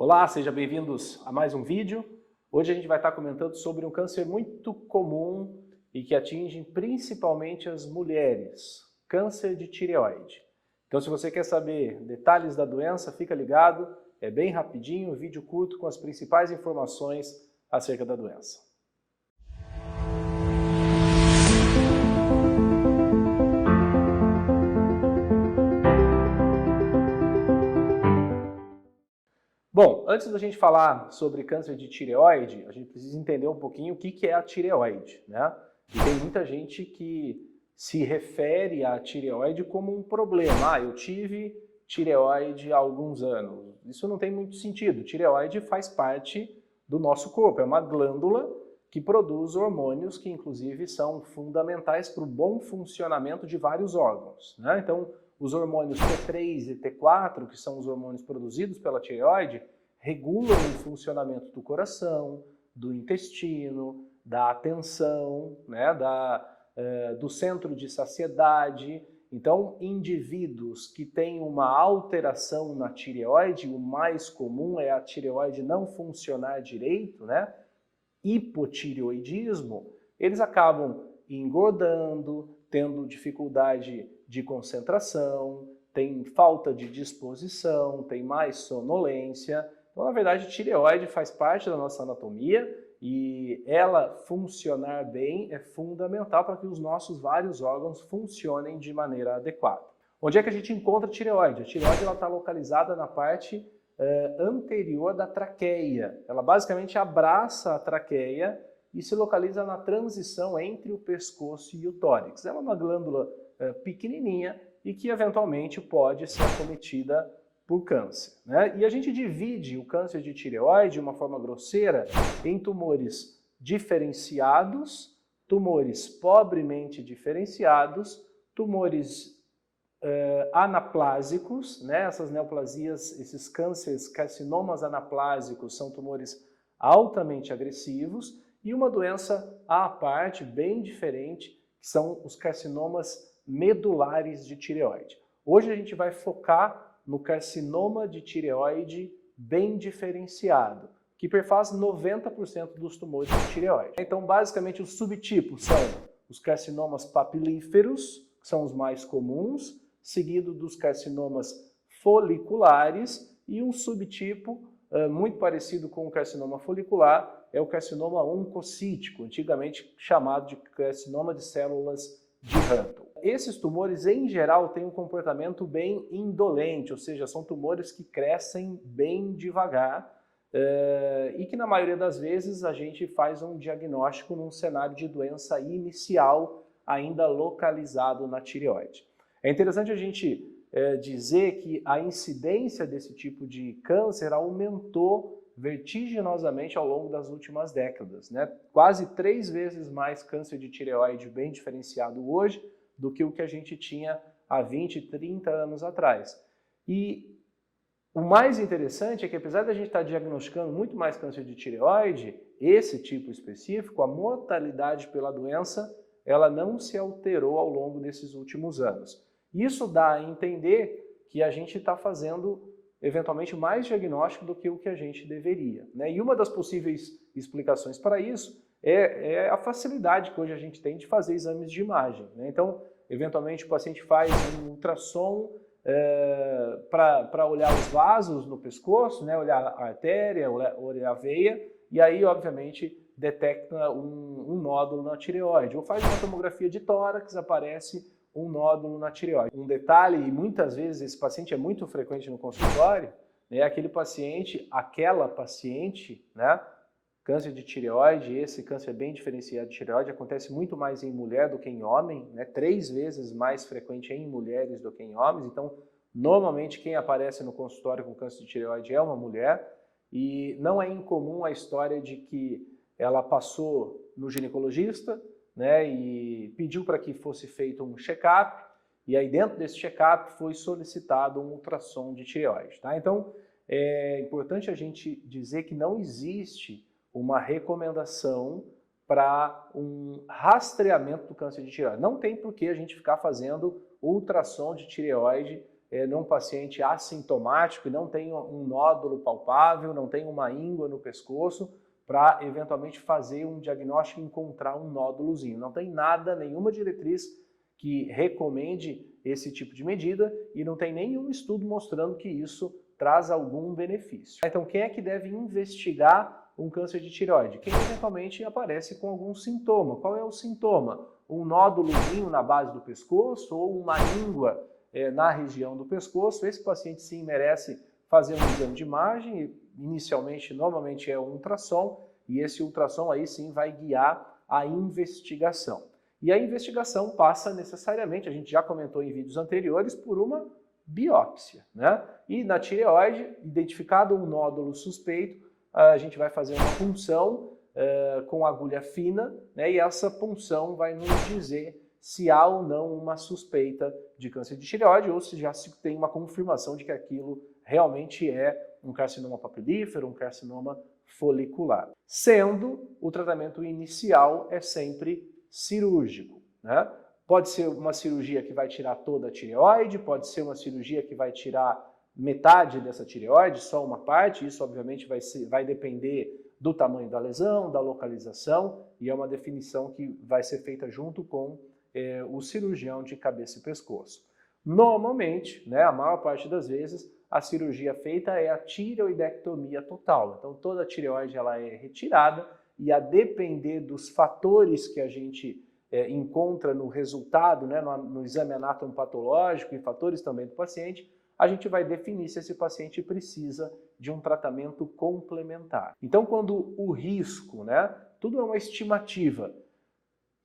Olá, sejam bem-vindos a mais um vídeo. Hoje a gente vai estar comentando sobre um câncer muito comum e que atinge principalmente as mulheres, câncer de tireoide. Então, se você quer saber detalhes da doença, fica ligado, é bem rapidinho, um vídeo curto com as principais informações acerca da doença. Bom, antes da gente falar sobre câncer de tireoide, a gente precisa entender um pouquinho o que é a tireoide, né? E tem muita gente que se refere à tireoide como um problema. Eu tive tireoide há alguns anos. Isso não tem muito sentido. Tireoide faz parte do nosso corpo, é uma glândula que produz hormônios que inclusive são fundamentais para o bom funcionamento de vários órgãos, né? Então, os hormônios T3 e T4, que são os hormônios produzidos pela tireoide, regulam o funcionamento do coração, do intestino, da atenção, né, do centro de saciedade. Então, indivíduos que têm uma alteração na tireoide, o mais comum é a tireoide não funcionar direito, né, hipotireoidismo, eles acabam engordando, tendo dificuldade de concentração, tem falta de disposição, tem mais sonolência. Então, na verdade, tireoide faz parte da nossa anatomia e ela funcionar bem é fundamental para que os nossos vários órgãos funcionem de maneira adequada. Onde é que a gente encontra a tireoide? A tireoide está localizada na parte anterior da traqueia. Ela basicamente abraça a traqueia e se localiza na transição entre o pescoço e o tórax. Ela é uma glândula pequenininha e que eventualmente pode ser acometida por câncer, né? E a gente divide o câncer de tireoide de uma forma grosseira em tumores diferenciados, tumores pobremente diferenciados, tumores anaplásicos, né? Essas neoplasias, esses cânceres, carcinomas anaplásicos são tumores altamente agressivos, e uma doença à parte, bem diferente, que são os carcinomas medulares de tireoide. Hoje a gente vai focar no carcinoma de tireoide bem diferenciado, que perfaz 90% dos tumores de tireoide. Então, basicamente, os subtipos são os carcinomas papilíferos, que são os mais comuns, seguido dos carcinomas foliculares, e um subtipo muito parecido com o carcinoma folicular é o carcinoma oncocítico, antigamente chamado de carcinoma de células de Hunter. Esses tumores, em geral, têm um comportamento bem indolente, ou seja, são tumores que crescem bem devagar e que, na maioria das vezes, a gente faz um diagnóstico num cenário de doença inicial, ainda localizado na tireoide. É interessante a gente dizer que a incidência desse tipo de câncer aumentou vertiginosamente ao longo das últimas décadas, né? Quase 3 vezes mais câncer de tireoide bem diferenciado hoje do que o que a gente tinha há 20, 30 anos atrás. E o mais interessante é que, apesar da gente estar diagnosticando muito mais câncer de tireoide, esse tipo específico, a mortalidade pela doença, ela não se alterou ao longo desses últimos anos. Isso dá a entender que a gente está fazendo eventualmente mais diagnóstico do que o que a gente deveria, né? E uma das possíveis explicações para isso é a facilidade que hoje a gente tem de fazer exames de imagem, né? Então, eventualmente o paciente faz um ultrassom para olhar os vasos no pescoço, né? Olhar a artéria, olhar a veia, e aí, obviamente, detecta um nódulo na tireoide. Ou faz uma tomografia de tórax, aparece um nódulo na tireoide. Um detalhe, e muitas vezes esse paciente é muito frequente no consultório, é aquela paciente, né, câncer de tireoide, esse câncer bem diferenciado de tireoide acontece muito mais em mulher do que em homem, né, 3 vezes mais frequente em mulheres do que em homens. Então, normalmente quem aparece no consultório com câncer de tireoide é uma mulher, e não é incomum a história de que ela passou no ginecologista, né, e pediu para que fosse feito um check-up, e aí dentro desse check-up foi solicitado um ultrassom de tireoide, tá? Então, é importante a gente dizer que não existe uma recomendação para um rastreamento do câncer de tireoide. Não tem por que a gente ficar fazendo ultrassom de tireoide num paciente assintomático e não tem um nódulo palpável, não tem uma íngua no pescoço, para eventualmente fazer um diagnóstico e encontrar um nódulozinho. Não tem nada, nenhuma diretriz que recomende esse tipo de medida e não tem nenhum estudo mostrando que isso traz algum benefício. Então, quem é que deve investigar um câncer de tireoide? Quem eventualmente aparece com algum sintoma. Qual é o sintoma? Um nódulozinho na base do pescoço ou uma íngua na região do pescoço. Esse paciente sim merece fazer um exame de imagem. Inicialmente, normalmente é um ultrassom, e esse ultrassom aí sim vai guiar a investigação. E a investigação passa necessariamente, a gente já comentou em vídeos anteriores, por uma biópsia, né? E na tireoide, identificado um nódulo suspeito, a gente vai fazer uma punção com agulha fina, né? E essa punção vai nos dizer se há ou não uma suspeita de câncer de tireoide ou se já se tem uma confirmação de que aquilo realmente é um carcinoma papilífero, um carcinoma folicular. Sendo o tratamento inicial é sempre cirúrgico, né? Pode ser uma cirurgia que vai tirar toda a tireoide, pode ser uma cirurgia que vai tirar metade dessa tireoide, só uma parte. Isso obviamente vai depender do tamanho da lesão, da localização, e é uma definição que vai ser feita junto com o cirurgião de cabeça e pescoço. Normalmente, né, a maior parte das vezes, a cirurgia feita é a tireoidectomia total. Então toda a tireoide ela é retirada e a depender dos fatores que a gente encontra no resultado, né, no exame anatomopatológico e fatores também do paciente, a gente vai definir se esse paciente precisa de um tratamento complementar. Então quando o risco, né, tudo é uma estimativa,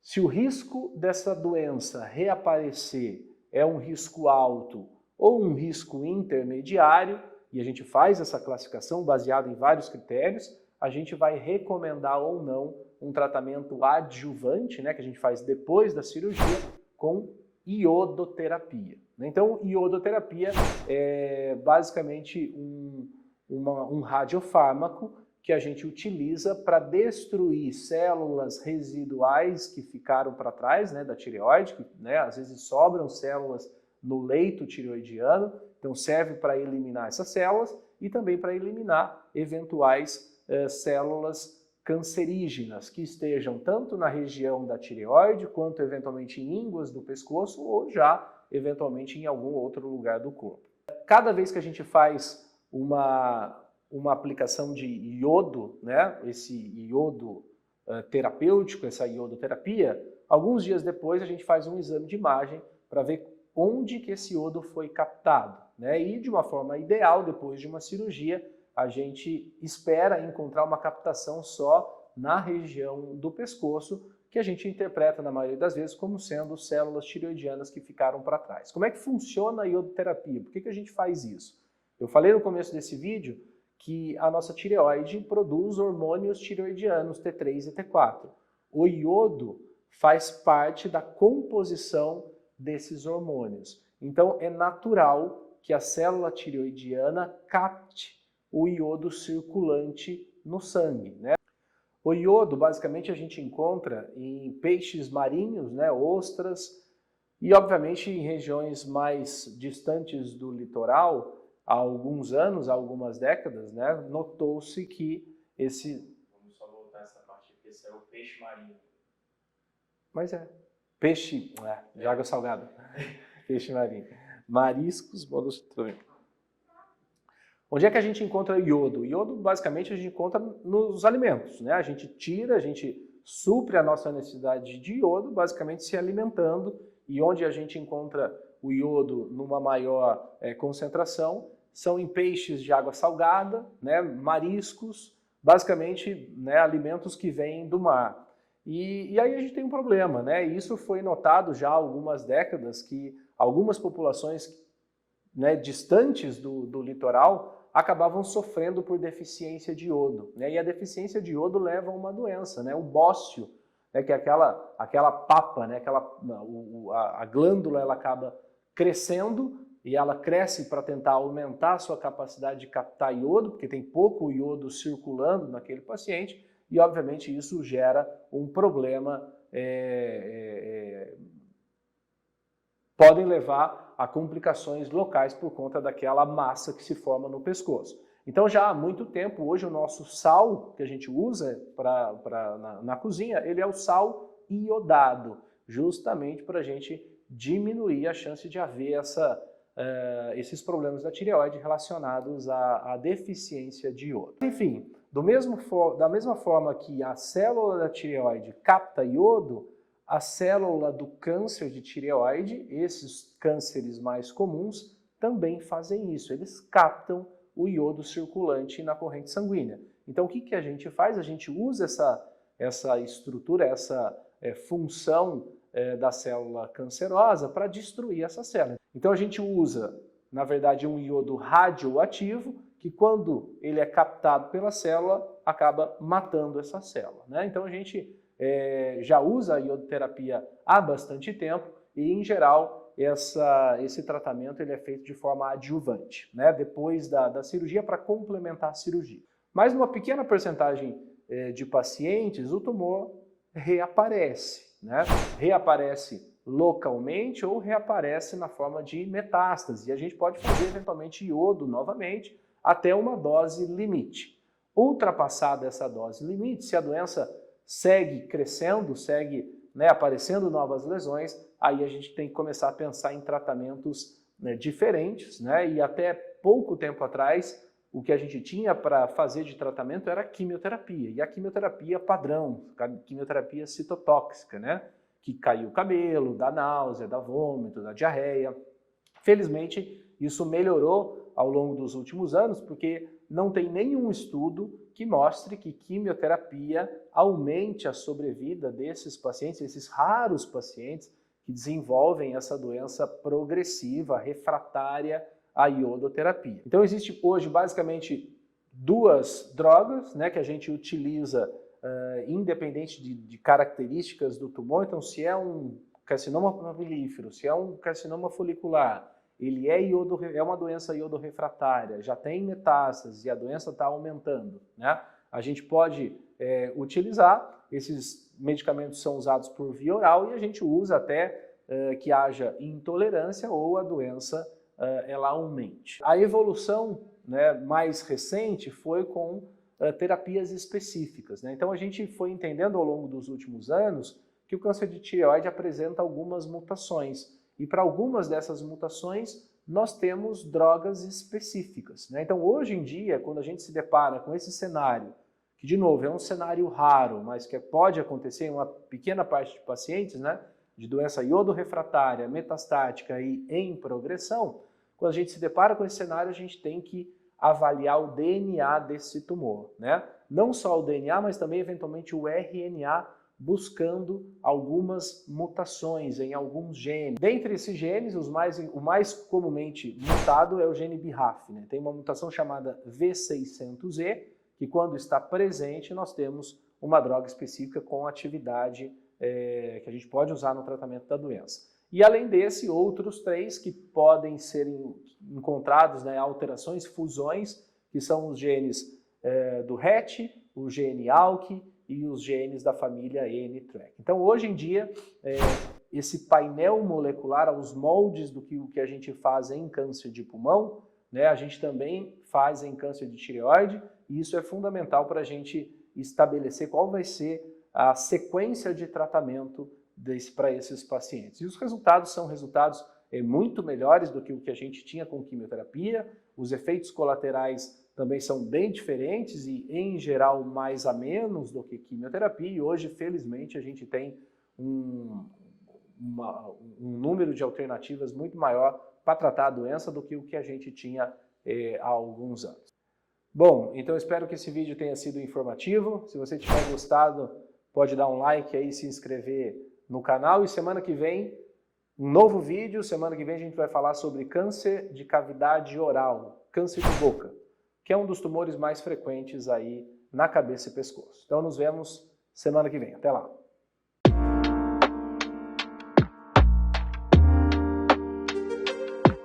se o risco dessa doença reaparecer é um risco alto ou um risco intermediário, e a gente faz essa classificação baseada em vários critérios, a gente vai recomendar ou não um tratamento adjuvante, né, que a gente faz depois da cirurgia, com iodoterapia. Então, iodoterapia é basicamente um radiofármaco que a gente utiliza para destruir células residuais que ficaram para trás, né, da tireoide, que, né, às vezes sobram células no leito tireoidiano, então serve para eliminar essas células e também para eliminar eventuais células cancerígenas que estejam tanto na região da tireoide quanto eventualmente em ínguas do pescoço ou já eventualmente em algum outro lugar do corpo. Cada vez que a gente faz uma aplicação de iodo, né, esse iodo terapêutico, essa iodoterapia, alguns dias depois a gente faz um exame de imagem para ver onde que esse iodo foi captado, né? E de uma forma ideal, depois de uma cirurgia, a gente espera encontrar uma captação só na região do pescoço, que a gente interpreta na maioria das vezes como sendo células tireoidianas que ficaram para trás. Como é que funciona a iodoterapia? Por que a gente faz isso? Eu falei no começo desse vídeo que a nossa tireoide produz hormônios tireoidianos T3 e T4. O iodo faz parte da composição desses hormônios. Então é natural que a célula tireoidiana capte o iodo circulante no sangue, né? O iodo, basicamente, a gente encontra em peixes marinhos, né, ostras, e obviamente em regiões mais distantes do litoral, há alguns anos, há algumas décadas, né, notou-se que esse... Vamos só voltar essa parte, porque esse é o peixe marinho. Mas peixe de água salgada, peixe marinho. Mariscos, moluscos também. Onde é que a gente encontra iodo? Iodo, basicamente, a gente encontra nos alimentos, né? A gente tira, a gente supre a nossa necessidade de iodo, basicamente se alimentando, e onde a gente encontra o iodo numa maior concentração são em peixes de água salgada, né? Mariscos, basicamente, né, alimentos que vêm do mar. E aí a gente tem um problema, né? Isso foi notado já há algumas décadas, que algumas populações, né, distantes do litoral acabavam sofrendo por deficiência de iodo, né? E a deficiência de iodo leva a uma doença, né? O bócio, né, que é aquela papa, né? A glândula ela acaba crescendo e ela cresce para tentar aumentar a sua capacidade de captar iodo, porque tem pouco iodo circulando naquele paciente, e obviamente isso gera um problema podem levar a complicações locais por conta daquela massa que se forma no pescoço. Então já há muito tempo, hoje o nosso sal que a gente usa na cozinha, ele é o sal iodado, justamente para a gente diminuir a chance de haver esses problemas da tireoide relacionados à deficiência de iodo. Enfim, da mesma forma que a célula da tireoide capta iodo, a célula do câncer de tireoide, esses cânceres mais comuns, também fazem isso, eles captam o iodo circulante na corrente sanguínea. Então o que a gente faz? A gente usa essa estrutura, essa função da célula cancerosa para destruir essa célula. Então a gente usa, na verdade, um iodo radioativo, que quando ele é captado pela célula, acaba matando essa célula, né? Então a gente já usa a iodoterapia há bastante tempo e, em geral, esse tratamento ele é feito de forma adjuvante, né? Depois da cirurgia, para complementar a cirurgia. Mas numa pequena porcentagem de pacientes, o tumor reaparece, né? Reaparece localmente ou reaparece na forma de metástase. E a gente pode fazer eventualmente iodo novamente até uma dose limite. Ultrapassada essa dose limite, se a doença segue crescendo, segue aparecendo novas lesões, aí a gente tem que começar a pensar em tratamentos diferentes, né? E até pouco tempo atrás, o que a gente tinha para fazer de tratamento era quimioterapia, e a quimioterapia padrão, a quimioterapia citotóxica, né? Que caiu o cabelo, dá náusea, dá vômito, dá diarreia. Felizmente, isso melhorou ao longo dos últimos anos, porque não tem nenhum estudo que mostre que quimioterapia aumente a sobrevida desses pacientes, esses raros pacientes que desenvolvem essa doença progressiva, refratária à iodoterapia. Então existe hoje basicamente duas drogas, né, que a gente utiliza independente de características do tumor. Então se é um carcinoma papilífero, se é um carcinoma folicular, ele é uma doença iodorrefratária, já tem metástases e a doença está aumentando, né? A gente pode utilizar, esses medicamentos são usados por via oral e a gente usa até que haja intolerância ou a doença ela aumente. A evolução, né, mais recente foi com terapias específicas, né? Então a gente foi entendendo ao longo dos últimos anos que o câncer de tireoide apresenta algumas mutações. E para algumas dessas mutações, nós temos drogas específicas, né? Então, hoje em dia, quando a gente se depara com esse cenário, que, de novo, é um cenário raro, mas que pode acontecer em uma pequena parte de pacientes, né, de doença iodorrefratária, metastática e em progressão, quando a gente se depara com esse cenário, a gente tem que avaliar o DNA desse tumor, né? Não só o DNA, mas também, eventualmente, o RNA, buscando algumas mutações em alguns genes. Dentre esses genes, o mais comumente mutado é o gene BRAF, né? Tem uma mutação chamada V600E, que quando está presente, nós temos uma droga específica com atividade que a gente pode usar no tratamento da doença. E além desse, outros três que podem ser encontrados, né, alterações, fusões, que são os genes do RET, o gene ALK, e os genes da família N-TRK. Então, hoje em dia, esse painel molecular, os moldes do que a gente faz em câncer de pulmão, né, a gente também faz em câncer de tireoide, e isso é fundamental para a gente estabelecer qual vai ser a sequência de tratamento para esses pacientes. E os resultados são resultados muito melhores do que o que a gente tinha com quimioterapia, os efeitos colaterais também são bem diferentes e, em geral, mais a menos do que quimioterapia. E hoje, felizmente, a gente tem um número de alternativas muito maior para tratar a doença do que o que a gente tinha há alguns anos. Bom, então espero que esse vídeo tenha sido informativo. Se você tiver gostado, pode dar um like aí, se inscrever no canal. E semana que vem, um novo vídeo. Semana que vem a gente vai falar sobre câncer de cavidade oral, câncer de boca, que é um dos tumores mais frequentes aí na cabeça e pescoço. Então nos vemos semana que vem. Até lá!